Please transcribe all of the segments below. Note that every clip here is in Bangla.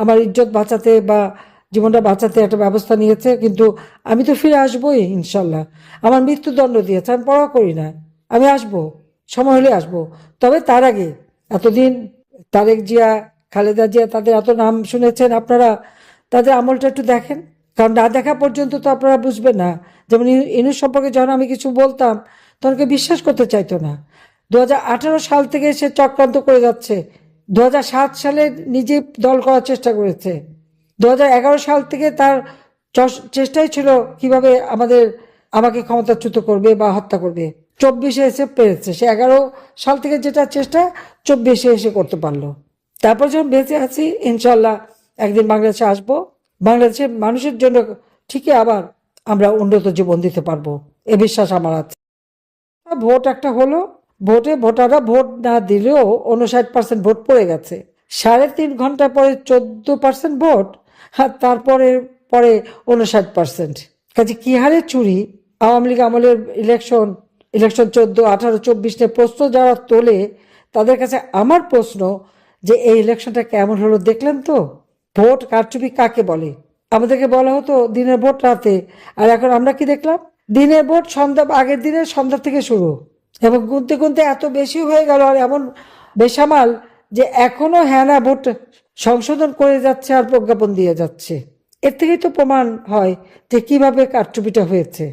আমার ইজ্জত বাঁচাতে বা জীবনটা বাঁচাতে একটা ব্যবস্থা নিয়েছে, কিন্তু আমি তো ফিরে আসবোই ইনশাল্লাহ। আমার মৃত্যুদণ্ড দিয়েছে, আমি পরোয়া করি না, আমি আসবো, সময় হলে আসবো। তবে তার আগে এতদিন তারেক জিয়া, খালেদা জিয়া, তাদের এত নাম শুনেছেন আপনারা, তাদের আমলটা একটু দেখেন। কারণ না দেখা পর্যন্ত তো আপনারা বুঝবেন না। যেমন ইনুস সম্পর্কে যখন আমি কিছু বলতাম তখন কেউ বিশ্বাস করতে চাইতো না। 2018 সাল থেকে সে চক্রান্ত করে যাচ্ছে। 2007 সালে নিজে দল করার চেষ্টা করেছে। 2011 সাল থেকে তার চেষ্টাই ছিল কিভাবে আমাকে ক্ষমতাচ্যুত করবে বা হত্যা করবে। 24-এ এসে পেরেছে। সে 11 সাল থেকে যেটা চেষ্টা 24-এ এসে করতে পারলো। তারপর যখন বেঁচে আছি, ইনশাল্লাহ একদিন বাংলাদেশে আসবো। বাংলাদেশের মানুষের জন্য ঠিকই আবার আমরা উন্নত জীবন দিতে পারবো, এ বিশ্বাস আমার আছে। ভোট একটা হলো, ভোটে ভোটাররা ভোট না দিলেও 59% ভোট পড়ে গেছে। 3.5 ঘন্টা পরে 14% ভোট, আর তারপরে পরে 59%। কাজে কি হারে চুরি! আওয়ামী লীগ আমলের ইলেকশন 14, 18, 24 নিয়ে প্রশ্ন যারা তোলে, তাদের কাছে আমার প্রশ্ন যে এই ইলেকশনটা কেমন হলো দেখলেন তো? ভোট কারচুপি কাকে বলে? আমাদেরকে বলা হতো দিনের ভোট রাতে, আর এখন আমরা কি দেখলাম? দিনের ভোট সন্ধ্যা, আগের দিনের সন্ধ্যা থেকে শুরু, এবং গুনতে গুনতে এত বেশি হয়ে গেল, আর এমন বেসামাল যে এখনো হ্যানা ভোট সংশোধন করে যাচ্ছে আর প্রজ্ঞাপন দিয়ে যাচ্ছে। এর থেকেই তো প্রমাণ হয় যে কিভাবে কারচুপিটা হয়েছে।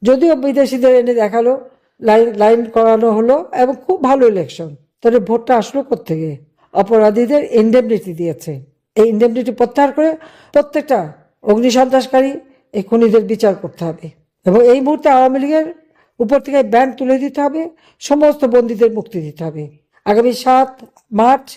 যদিও বিদেশিদের এনে দেখালো, লাইন লাইন করানো হলো এবং খুব ভালো ইলেকশন, তাহলে ভোটটা আসলো কোত্থেকে? অপরাধীদের ইন্ডেমনিটি দিয়েছে। এই ইন্ডেমনিটি প্রত্যাহার করে প্রত্যেকটা অগ্নিসন্ত্রাসকারী, এই খুনিদের বিচার করতে হবে, এবং এই মুহূর্তে আওয়ামী লীগের উপর থেকে ব্যান তুলে দিতে হবে, সমস্ত বন্দীদের মুক্তি দিতে হবে। আগামী 7 মার্চ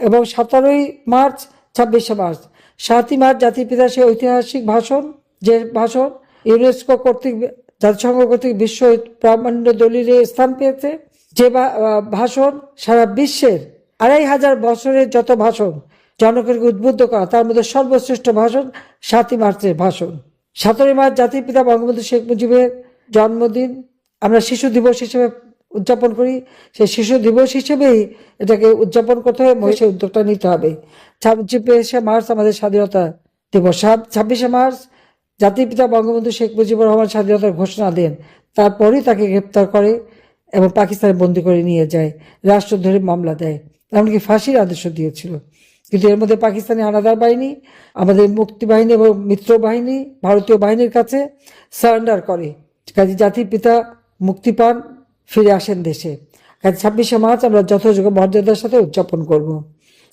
এবং 17 মার্চ, 26 মার্চ, 7ই মার্চ জাতির পিতার সেই ঐতিহাসিক ভাষণ, যে ভাষণ ইউনেস্কো কর্তৃক, জাতিসংঘ কর্তৃক বিশ্ব প্রামাণ্য দলিলে স্থান পেয়েছে, যে ভাষণ সারা বিশ্বের 2500 বছরের যত ভাষণ জনগণকে উদ্বুদ্ধ করা, তার মধ্যে সর্বশ্রেষ্ঠ ভাষণ 7ই মার্চের ভাষণ। 17 মার্চ জাতির পিতা বঙ্গবন্ধু শেখ মুজিবের জন্মদিন, আমরা শিশু দিবস হিসেবে উদযাপন করি। সেই শিশু দিবস হিসেবেই এটাকে উদযাপন করতে হবে, সেই উদ্যোগটা নিতে হবে। 26শে মার্চ আমাদের স্বাধীনতা দিবস। 26শে মার্চ জাতির পিতা বঙ্গবন্ধু শেখ মুজিবুর রহমান স্বাধীনতার ঘোষণা দেন, তারপরেই তাকে গ্রেপ্তার করে এবং পাকিস্তানে বন্দী করে নিয়ে যায়, রাষ্ট্রদ্রোহী মামলা দেয়, এমনকি ফাঁসির আদেশ দিয়েছিল। কিন্তু এর মধ্যে পাকিস্তানি হানাদার বাহিনী আমাদের মুক্তি বাহিনী এবং মিত্র বাহিনী, ভারতীয় বাহিনীর কাছে সারেন্ডার করে। কাজে জাতির পিতা মুক্তি পান, ফিরে আসেন দেশে। কাজে 26শে মার্চ আমরা যথাযোগ্য মর্যাদার সাথে উদযাপন করব।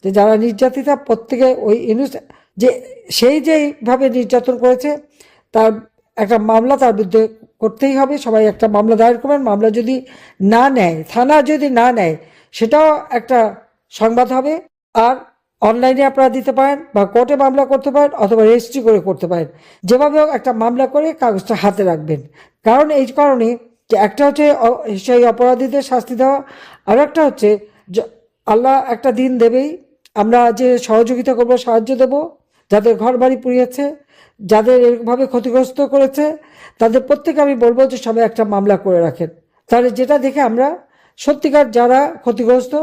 যে যারা নির্যাতিতা, প্রত্যেকে ওই ইনুস যে সেই যেভাবে নির্যাতন করেছে তার একটা মামলা তার বিরুদ্ধে করতেই হবে। সবাই একটা মামলা দায়ের করবেন। মামলা যদি না নেয়, থানা যদি না নেয়, সেটাও একটা সংবাদ হবে। আর অনলাইনে আপনারা দিতে পারেন বা কোর্টে মামলা করতে পারেন, অথবা রেজিস্ট্রি করে করতে পারেন। যেভাবে হোক একটা মামলা করে কাগজটা হাতে রাখবেন। কারণ এই কারণে যে একটা হচ্ছে সেই অপরাধীদের শাস্তি দেওয়া, আর একটা হচ্ছে আল্লাহ একটা দিন দেবেই, আমরা যে সহযোগিতা করব, সাহায্য দেব, যাদের ঘর বাড়ি পুড়িয়েছে, যাদের এরকমভাবে ক্ষতিগ্রস্ত করেছে, তাদের প্রত্যেকে আমি বলবো যে সবাই একটা মামলা করে রাখেন। তাহলে যেটা দেখে আমরা সত্যিকার যারা ক্ষতিগ্রস্ত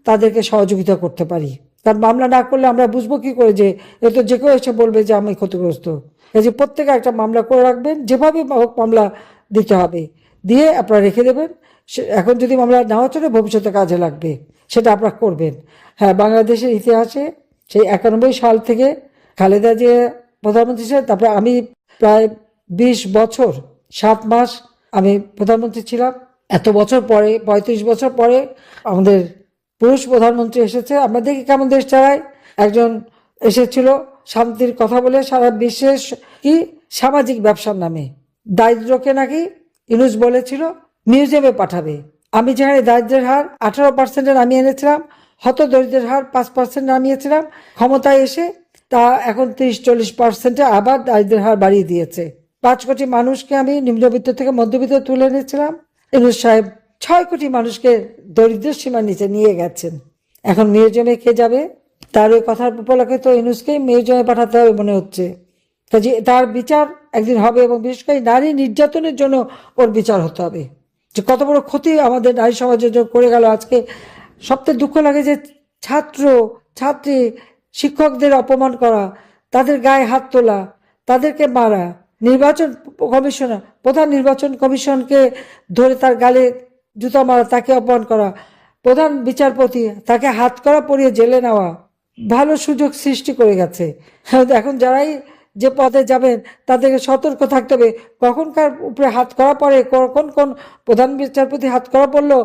তাদেরকে সহযোগিতা করতে পারি। তার মামলা না করলে আমরা বুঝবো কি করে যে এ তো যে কেউ এসে বলবে যে আমি ক্ষতিগ্রস্ত। এই যে প্রত্যেকে একটা মামলা করে রাখবেন, যেভাবে হোক মামলা দিতে হবে, দিয়ে আপনারা রেখে দেবেন। এখন যদি মামলা নাও চলে, ভবিষ্যতে কাজে লাগবে, সেটা আপনারা করবেন। হ্যাঁ, বাংলাদেশের ইতিহাসে সেই 91 সাল থেকে খালেদা জিয়া প্রধানমন্ত্রী ছিলেন, তারপরে আমি প্রায় 20 বছর 7 মাস আমি প্রধানমন্ত্রী ছিলাম। এত বছর পরে, 35 বছর পরে আমাদের পুরুষ প্রধানমন্ত্রী এসেছে। আমরা দেখি কেমন দেশ চালায়। একজন এসেছিল শান্তির কথা বলে সারা বিশ্বের কি সামাজিক ব্যবসার নামে, দারিদ্রকে নাকি ইউনুস বলেছিল মিউজিয়ামে পাঠাবে। আমি যেখানে দারিদ্রের হার 18% নামিয়ে এনেছিলাম, হত দরিদ্রের হার 5% নামিয়েছিলাম, ক্ষমতায় এসে তা এখন 30-40% আবার দারিদ্রের হার বাড়িয়ে দিয়েছে। 5 কোটি মানুষকে আমি নিম্নবিত্ত থেকে মধ্যবিত্ত তুলে এনেছিলাম। ইউনুস সাহেব 6 কোটি মানুষকে দরিদ্রের সীমার নিচে নিয়ে গেছেন। এখন মিউজিয়ামে কে যাবে? তার ওই কথার উপলক্ষে তো ইউনুসকে মিউজিয়ামে পাঠাতে হবে মনে হচ্ছে। কাজে তার বিচার একদিন হবে, এবং বিশেষ করে নারী নির্যাতনের জন্য ওর বিচার হতে হবে। যে কত বড় ক্ষতি আমাদের নারী সমাজের জন্য করে গেল। আজকে সবচেয়ে দুঃখ লাগে যে ছাত্র ছাত্রী শিক্ষকদের অপমান করা, তাদের গায়ে হাত তোলা, তাদেরকে মারা, প্রধান নির্বাচন কমিশনকে ধরে তার গালে জুতা মারা, তাকে অপমান করা, প্রধান বিচারপতি তাকে হাত করা পরিয়ে জেলে নেওয়া, ভালো সুযোগ সৃষ্টি করে গেছে। এখন যারাই যে পদে যাবেন তাদেরকে সতর্ক থাকতে হবে, কখন কার উপরে হাত করা পড়ে, কখন কোন প্রধান বিচারপতি হাত করা পড়লো,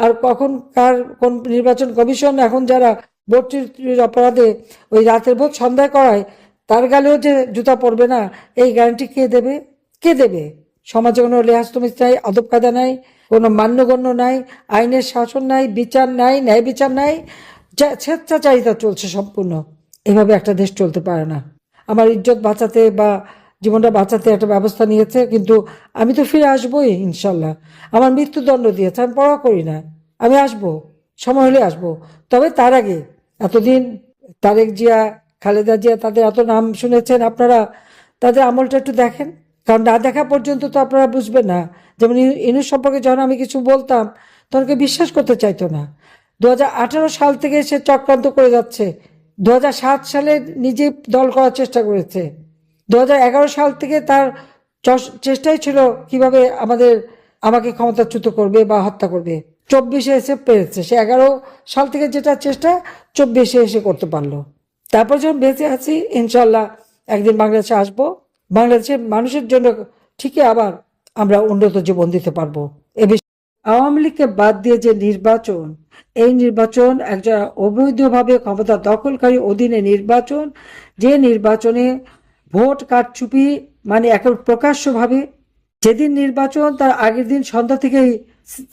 আর কখন কার কোন নির্বাচন কমিশন এখন যারা ভোট চুরির অপরাধে ওই রাতের ভোট সন্ধ্যায় করায় তার গালেও যে জুতা পড়বে না, এই গ্যারান্টি কে দেবে? কে দেবে? সমাজে কোনো লেহাজ তমিজ নাই, আদব কায়দা নাই, কোনো মান্যগণ্য নাই, আইনের শাসন নাই, বিচার নাই, ন্যায় বিচার নাই, স্বেচ্ছাচারিতা চলছে সম্পূর্ণ। এভাবে একটা দেশ চলতে পারে না। আমার ইজ্জত বাঁচাতে বা জীবনটা বাঁচাতে একটা ব্যবস্থা নিয়েছে, কিন্তু আমি তো ফিরে আসবোই ইনশাল্লাহ। আমার মৃত্যুদণ্ড দিয়েছে, আমি পরোয়া করি না, আমি আসবো, সময় হলে আসবো। তবে তার আগে এতদিন তারেক জিয়া, খালেদা জিয়া, তাদের এত নাম শুনেছেন আপনারা, তাদের আমলটা একটু দেখেন, কারণ না দেখা পর্যন্ত তো আপনারা বুঝবেন না। যেমন ইনুস সম্পর্কে যখন আমি কিছু বলতাম তখন কেউ বিশ্বাস করতে চাইতো না। 2018 সাল থেকে সে চক্রান্ত করে যাচ্ছে। 2007 সালে নিজে দল করার চেষ্টা করেছে। 2011 সাল থেকে তার চেষ্টাই ছিল কিভাবে আমাকে ক্ষমতাচ্যুত করবে বা হত্যা করবে। 24-এ এসে পেরেছে। সে 11 সাল থেকে যেটা চেষ্টা 24-এ এসে করতে পারলো। তারপর যখন বেঁচে আছি, ইনশাল্লাহ একদিন বাংলাদেশে আসবো, বাংলাদেশের মানুষের জন্য ঠিকই আবার আমরা উন্নত জীবন দিতে পারবো। আওয়ামী লীগকে বাদ দিয়ে যে নির্বাচন, এই নির্বাচন একজন অবৈধভাবে ক্ষমতা দখলকারী অধীনে নির্বাচন, যে নির্বাচনে ভোট কারচুপি মানে এখন প্রকাশ্যভাবে, যেদিন নির্বাচন তার আগের দিন সন্ধ্যা থেকেই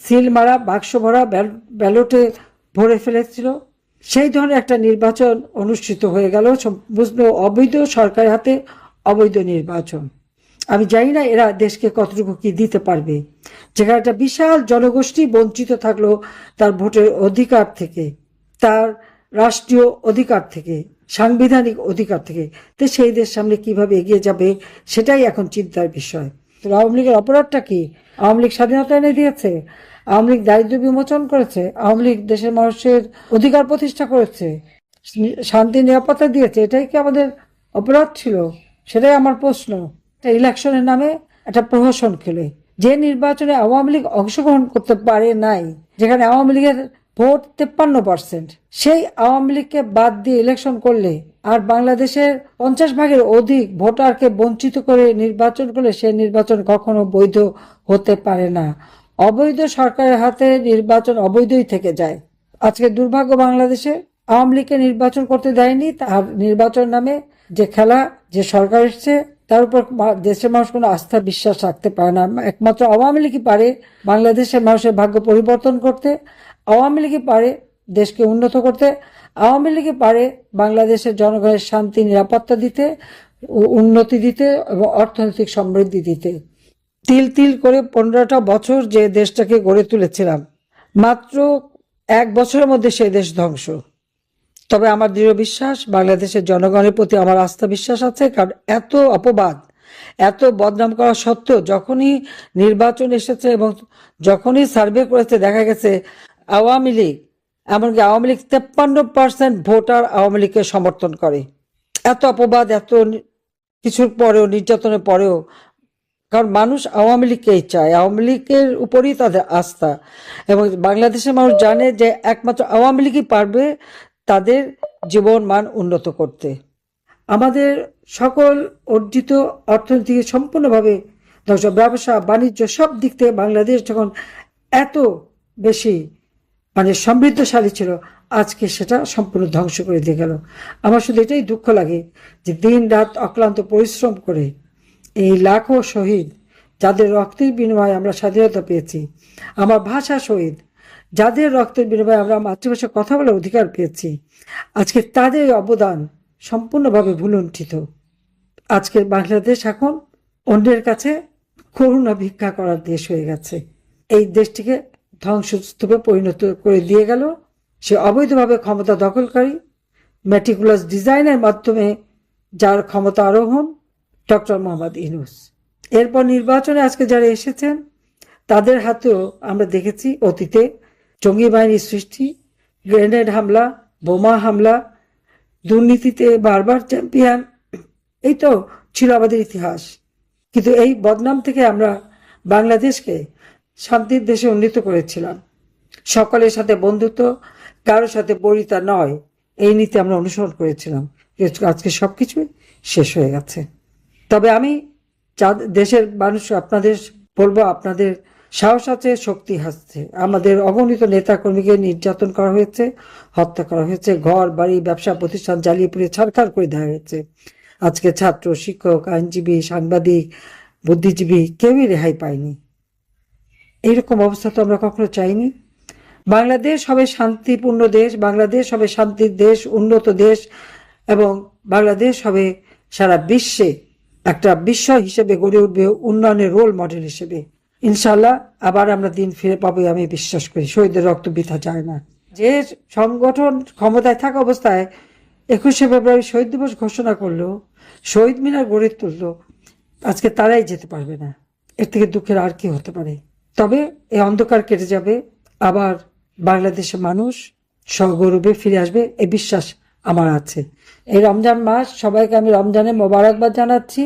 সিল মারা, বাক্স ভরা, ব্যালটে ভরে ফেলেছিল, সেই ধরনের একটা নির্বাচন অনুষ্ঠিত হয়ে গেল সম্পূর্ণ অবৈধ সরকারের হাতে। অবৈধ নির্বাচন, আমি জানি না এরা দেশকে কতটুকু কি দিতে পারবে, যেখানে একটা বিশাল জনগোষ্ঠী বঞ্চিত থাকলো তার ভোটের অধিকার থেকে, তার রাষ্ট্রীয় অধিকার থেকে, সাংবিধানিক অধিকার থেকে। তো সেই দেশ সামনে কিভাবে এগিয়ে যাবে সেটাই এখন চিন্তার বিষয়। তো আওয়ামী লীগের অপরাধটা কি? আওয়ামী লীগ স্বাধীনতা এনে দিয়েছে, আওয়ামী লীগ দারিদ্র্য বিমোচন করেছে, আওয়ামী লীগ দেশের মানুষের অধিকার প্রতিষ্ঠা করেছে, শান্তি নিরাপত্তা দিয়েছে। এটাই কি আমাদের অপরাধ ছিল? সেটাই আমার প্রশ্ন। ইলেকশনের নামে একটা প্রহসন খেলে যে নির্বাচনে আওয়ামী লীগ অংশগ্রহণ করতে পারে নাই, যেখানে আওয়ামী লীগের ভোট 53%, সেই আওয়ামী লীগকে বাদ দিয়ে ইলেকশন করলে আর বাংলাদেশের 50 ভাগের অধিক ভোটারকে বঞ্চিত করে নির্বাচন করলে সেই নির্বাচন কখনো বৈধ হতে পারে না। অবৈধ সরকারের হাতে নির্বাচন অবৈধই থেকে যায়। আজকে দুর্ভাগ্য, বাংলাদেশে আওয়ামী লীগকে নির্বাচন করতে দেয়নি, তার নির্বাচন নামে যে খেলা, যে সরকার এসছে তার উপর দেশের মানুষ কোনো আস্থা বিশ্বাস রাখতে পারে না। একমাত্র আওয়ামী লীগই পারে বাংলাদেশের মানুষের ভাগ্য পরিবর্তন করতে, আওয়ামী লীগই পারে দেশকে উন্নত করতে, আওয়ামী লীগই পারে বাংলাদেশের জনগণের শান্তি নিরাপত্তা দিতে, উন্নতি দিতে এবং অর্থনৈতিক সমৃদ্ধি দিতে। তিল তিল করে 15টা বছর যে দেশটাকে গড়ে তুলেছিলাম, মাত্র 1 বছরের মধ্যে সেই দেশ ধ্বংস। তবে আমার দৃঢ় বিশ্বাস, বাংলাদেশের জনগণের প্রতি আমার আস্থা বিশ্বাস আছে, কারণ এত অপবাদ, এত বদনাম করা সত্ত্বেও যখনই নির্বাচন এসেছে এবং যখনই সার্ভে করেছে দেখা গেছে আওয়ামী লীগ, এমনকি আওয়ামী লীগ 53% ভোটার আওয়ামী লীগকে সমর্থন করে। এত অপবাদ, এত কিছুর পরেও, নির্যাতনের পরেও, কারণ মানুষ আওয়ামী লীগকেই চায়, আওয়ামী লীগের উপরই তাদের আস্থা। এবং বাংলাদেশের মানুষ জানে যে একমাত্র আওয়ামী লীগই পারবে তাদের জীবন মান উন্নত করতে। আমাদের সকল অর্জিত অর্থনীতি সম্পূর্ণভাবে ধ্বংস, ব্যবসা বাণিজ্য সব দিক থেকে বাংলাদেশ যখন এত বেশি মানে সমৃদ্ধশালী ছিল, আজকে সেটা সম্পূর্ণ ধ্বংস করে দিয়ে গেল। আমার শুধু এটাই দুঃখ লাগে যে দিন রাত অক্লান্ত পরিশ্রম করে এই লাখো শহীদ, যাদের রক্তের বিনিময়ে আমরা স্বাধীনতা পেয়েছি, আমার ভাষা শহীদ, যাদের রক্তের বিনিময়ে আমরা মাতৃভাষায় কথা বলার অধিকার পেয়েছি, আজকে তাদের অবদান সম্পূর্ণভাবে ভুলুণ্ঠিত। আজকের বাংলাদেশ এখন অন্যের কাছে করুণা ভিক্ষা করার দেশ হয়ে গেছে। এই দেশটিকে ধ্বংসস্তূপে পরিণত করে দিয়ে গেল সে অবৈধভাবে ক্ষমতা দখলকারী, ম্যাটিকুলাস ডিজাইনের মাধ্যমে যার ক্ষমতা আরোহণ, ডক্টর মোহাম্মদ ইউনূস। এরপর নির্বাচনে আজকে যারা এসেছেন তাদের হাতেও আমরা দেখেছি অতীতে জঙ্গি বাহিনীর সৃষ্টি, গ্রেনেড হামলা, বোমা হামলা, দুর্নীতিতে বারবার চ্যাম্পিয়ন, এই তো ছিল আমাদের ইতিহাস। কিন্তু এই বদনাম থেকে আমরা বাংলাদেশকে শান্তির দেশে উন্নীত করেছিলাম। সকলের সাথে বন্ধুত্ব, কারোর সাথে বরিতা নয়, এই নীতি আমরা অনুসরণ করেছিলাম। কিন্তু আজকে সবকিছুই শেষ হয়ে গেছে। তবে আমি দেশের মানুষ আপনাদের বলবো, আপনাদের সাহস আছে, শক্তি আছে। আমাদের অগণিত নেতাকর্মীকে নির্যাতন করা হয়েছে, হত্যা করা হয়েছে, ঘর বাড়ি ব্যবসা প্রতিষ্ঠান জ্বালিয়ে পুড়িয়ে ছারখার করে দেওয়া হয়েছে। আজকে ছাত্র, শিক্ষক, আইনজীবী, সাংবাদিক, বুদ্ধিজীবী কেউই রেহাই পায়নি। এইরকম অবস্থা তো আমরা কখনো চাইনি। বাংলাদেশ হবে শান্তিপূর্ণ দেশ, বাংলাদেশ হবে শান্তির দেশ, উন্নত দেশ, এবং বাংলাদেশ হবে সারা বিশ্বে একটা বিশ্ব হিসেবে গড়ে উঠবে, উন্নয়নের রোল মডেল হিসেবে। ইনশাল্লাহ আবার আমরা দিন ফিরে পাবো, আমি বিশ্বাস করি। শহীদের রক্ত বৃথা যায় না। যে সংগঠন ক্ষমতায় থাকা অবস্থায় 21শে ফেব্রুয়ারি শহীদ দিবস ঘোষণা করলো, শহীদ মিনার গড়ে তুললো, আজকে তারাই যেতে পারবে না। এর থেকে দুঃখের আর কি হতে পারে? তবে এই অন্ধকার কেটে যাবে, আবার বাংলাদেশের মানুষ সগৌরবে ফিরে আসবে, এই বিশ্বাস আমার আছে। এই রমজান মাস সবাইকে আমি রমজানে মোবারকবাদ জানাচ্ছি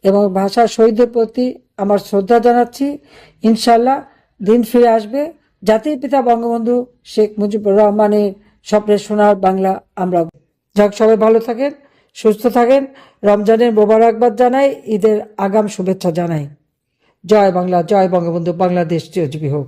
এবং ভাষা শহীদদের প্রতি আমার শ্রদ্ধা জানাচ্ছি। ইনশাল্লাহ দিন ফিরে আসবে, জাতির পিতা বঙ্গবন্ধু শেখ মুজিবুর রহমানের স্বপ্নের সোনার বাংলা আমরা। যাক, সবাই ভালো থাকেন, সুস্থ থাকেন। রমজানের মোবারকবাদ জানাই, ঈদের আগাম শুভেচ্ছা জানাই। জয় বাংলা, জয় বঙ্গবন্ধু, বাংলাদেশ চিরজীবী হোক।